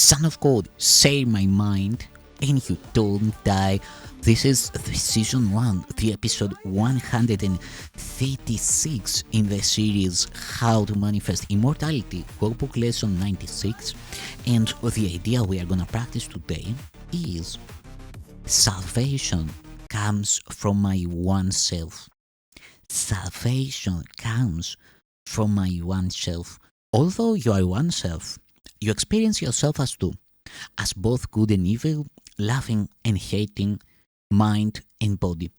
Son of God, share my mind, and you don't die. This is the season 1, the episode 136 in the series How to Manifest Immortality, Workbook Lesson 96. And the idea we are going to practice today is salvation comes from my one self. Salvation comes from my one self. Although you are one self, you experience yourself as two, as both good and evil, loving and hating, mind and body.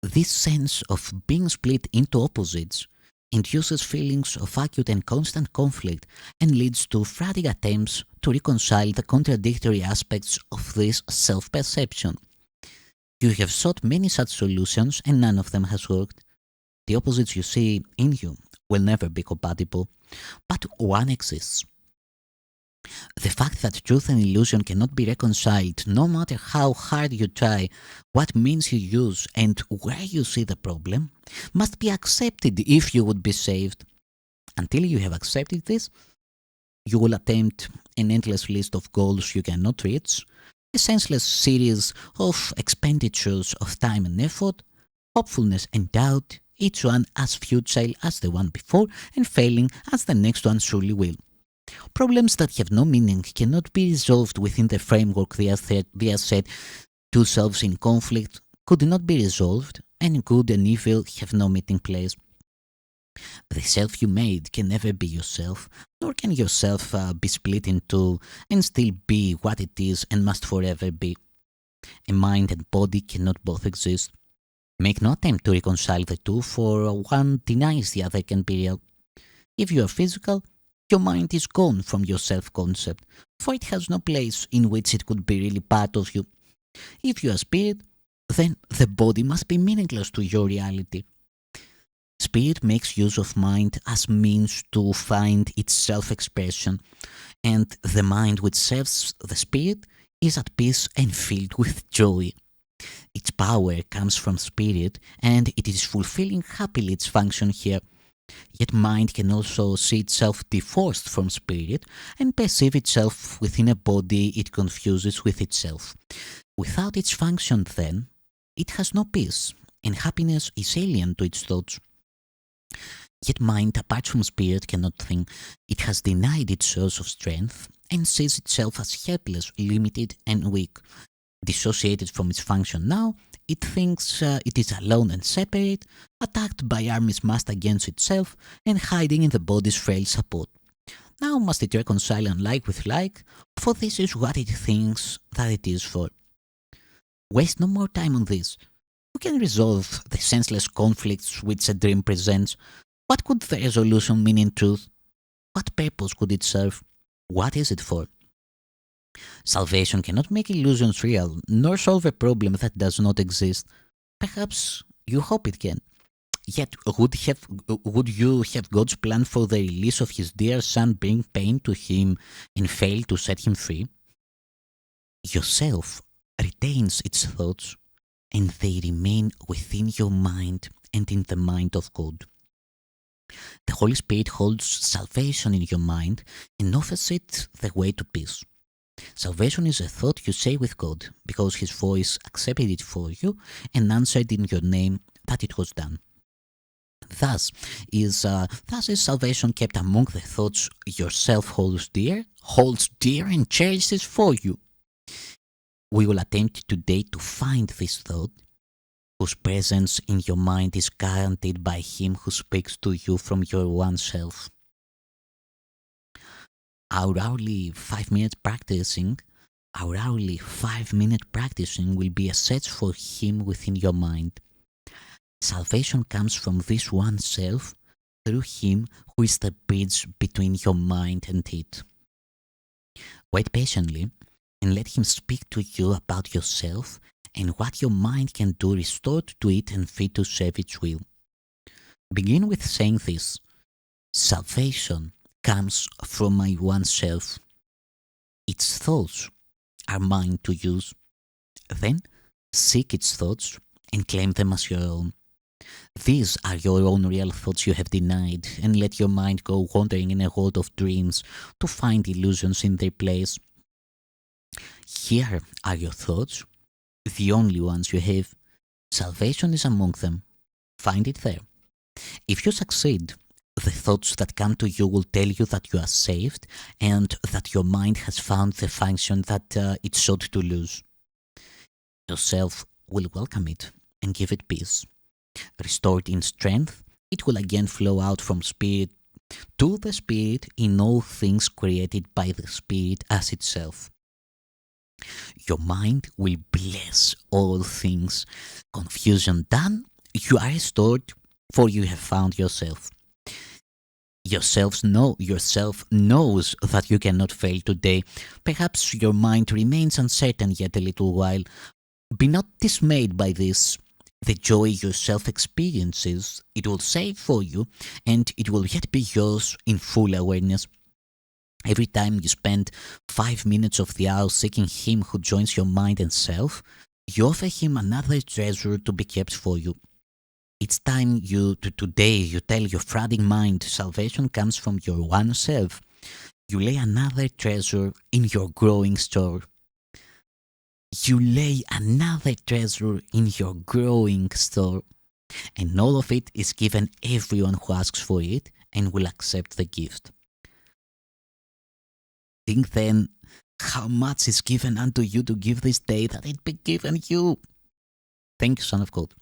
This sense of being split into opposites induces feelings of acute and constant conflict and leads to frantic attempts to reconcile the contradictory aspects of this self-perception. You have sought many such solutions and none of them has worked. The opposites you see in you will never be compatible, but one exists. The fact that truth and illusion cannot be reconciled, no matter how hard you try, what means you use, and where you see the problem, must be accepted if you would be saved. Until you have accepted this, you will attempt an endless list of goals you cannot reach, a senseless series of expenditures of time and effort, hopefulness and doubt, each one as futile as the one before and failing as the next one surely will. Problems that have no meaning cannot be resolved within the framework they are set. Two selves in conflict could not be resolved, and good and evil have no meeting place. The self you made can never be yourself, nor can yourself be split in two and still be what it is and must forever be. A mind and body cannot both exist. Make no attempt to reconcile the two, for one denies the other can be real. If you are physical, your mind is gone from your self-concept, for it has no place in which it could be really part of you. If you are spirit, then the body must be meaningless to your reality. Spirit makes use of mind as means to find its self-expression, and the mind which serves the spirit is at peace and filled with joy. Its power comes from spirit, and it is fulfilling happily its function here. Yet mind can also see itself divorced from spirit and perceive itself within a body it confuses with itself. Without its function, then, it has no peace, and happiness is alien to its thoughts. Yet mind, apart from spirit, cannot think. It has denied its source of strength and sees itself as helpless, limited, and weak. Dissociated from its function now, it thinks it is alone and separate, attacked by armies massed against itself, and hiding in the body's frail support. Now must it reconcile unlike with like, for this is what it thinks that it is for. Waste no more time on this. Who can resolve the senseless conflicts which a dream presents? What could the resolution mean in truth? What purpose could it serve? What is it for? Salvation cannot make illusions real, nor solve a problem that does not exist. Perhaps you hope it can. Yet would you have God's plan for the release of his dear son bring pain to him and fail to set him free? Yourself retains its thoughts, and they remain within your mind and in the mind of God. The Holy Spirit holds salvation in your mind and offers it the way to peace. Salvation is a thought you say with God, because his voice accepted it for you and answered in your name that it was done. Thus is salvation kept among the thoughts yourself holds dear and cherishes for you. We will attempt today to find this thought, whose presence in your mind is guaranteed by him who speaks to you from your one self. Our hourly 5-minute practicing will be a search for him within your mind. Salvation comes from this one self through him who is the bridge between your mind and it. Wait patiently and let him speak to you about yourself and what your mind can do restored to it and fit to serve its will. Begin with saying this: salvation comes from my one self. Its thoughts are mine to use. Then seek its thoughts and claim them as your own. These are your own real thoughts you have denied, and let your mind go wandering in a world of dreams to find illusions in their place. Here are your thoughts, the only ones you have. Salvation is among them. Find it there. If you succeed, the thoughts that come to you will tell you that you are saved and that your mind has found the function that it sought to lose. Yourself will welcome it and give it peace. Restored in strength, it will again flow out from spirit to the spirit in all things created by the spirit as itself. Your mind will bless all things. Confusion done, you are restored, for you have found yourself. Yourself knows that you cannot fail today. Perhaps your mind remains uncertain yet a little while. Be not dismayed by this. The joy yourself experiences, it will save for you, and it will yet be yours in full awareness. Every time you spend 5 minutes of the hour seeking Him who joins your mind and self, you offer Him another treasure to be kept for you. Each time today you tell your frauding mind salvation comes from your one self, you lay another treasure in your growing store. You lay another treasure in your growing store, and all of it is given everyone who asks for it and will accept the gift. Think then how much is given unto you to give this day that it be given you. Thank you, Son of God.